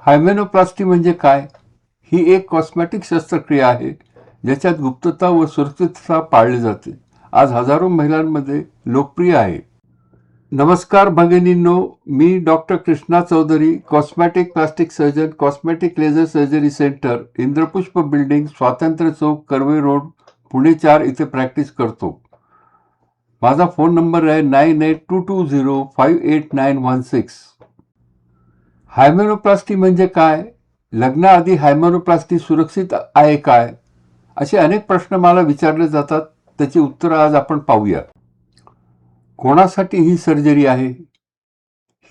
हायमेनोप्लास्टी म्हणजे काय? ही एक कॉस्मेटिक शस्त्रक्रिया आहे ज्याच्यात गुप्तता व सुरक्षितता पाळली जाते. आज हजारो महिलांमध्ये लोकप्रिय आहे. नमस्कार भगिनींनो, मी doctor Krishna Chaudhari, cosmetic plastic surgeon, cosmetic laser surgery centre, Indrapushpa building, Swatantrya Chowk, Karve road, Pune 4 इथे प्रॅक्टिस करतो. माझा फोन नंबर आहे 9822058916. हायमेनोप्लास्टी म्हणजे काय? लग्नाआधी हायमेनोप्लास्टी सुरक्षित आहे काय? असे अनेक प्रश्न मला विचारले जातात. त्याची उत्तरं आज आपण पाहूया. कोणासाठी ही सर्जरी आहे?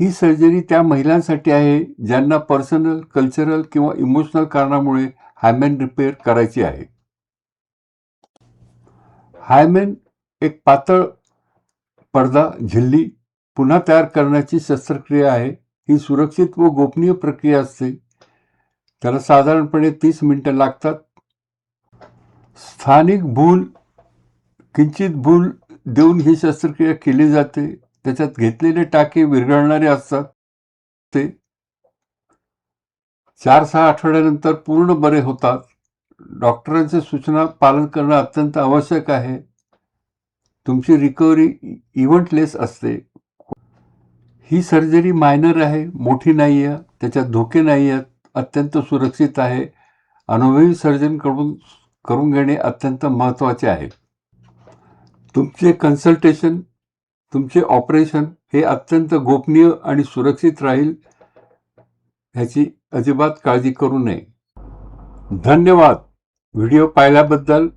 ही सर्जरी त्या महिलांसाठी आहे ज्यांना पर्सनल, कल्चरल किंवा इमोशनल कारणामुळे हायमेन रिपेअर करायची आहे. हायमेन एक पातळ पडदा झिल्ली पुन्हा तयार करण्याची शस्त्रक्रिया आहे. ही सुरक्षित व गोपनीय प्रक्रिया असते. त्याला साधारणपणे 30 मिनिटं लागतात. स्थानिक भूल, किंचित भूल देऊन ही शस्त्रक्रिया केली जाते. त्याच्यात घेतलेले टाके विरघळणारे असतात. ते 4-6 आठवड्यानंतर पूर्ण बरे होतात. डॉक्टरांच्या सूचना पालन करणं अत्यंत आवश्यक आहे. तुमची रिकव्हरी इव्हेंटलेस असते. ही सर्जरी मायनर आहे, मोठी नाही आहे, त्याच्यात धोके नाही आहेत, अत्यंत सुरक्षित आहे. अनुभवी सर्जनकडून करून घेणे अत्यंत महत्त्वाचे आहे. तुमचे कन्सल्टेशन, तुमचे ऑपरेशन हे अत्यंत गोपनीय आणि सुरक्षित राहील, ह्याची अजिबात काळजी करू नये. धन्यवाद व्हिडिओ पाहिल्याबद्दल.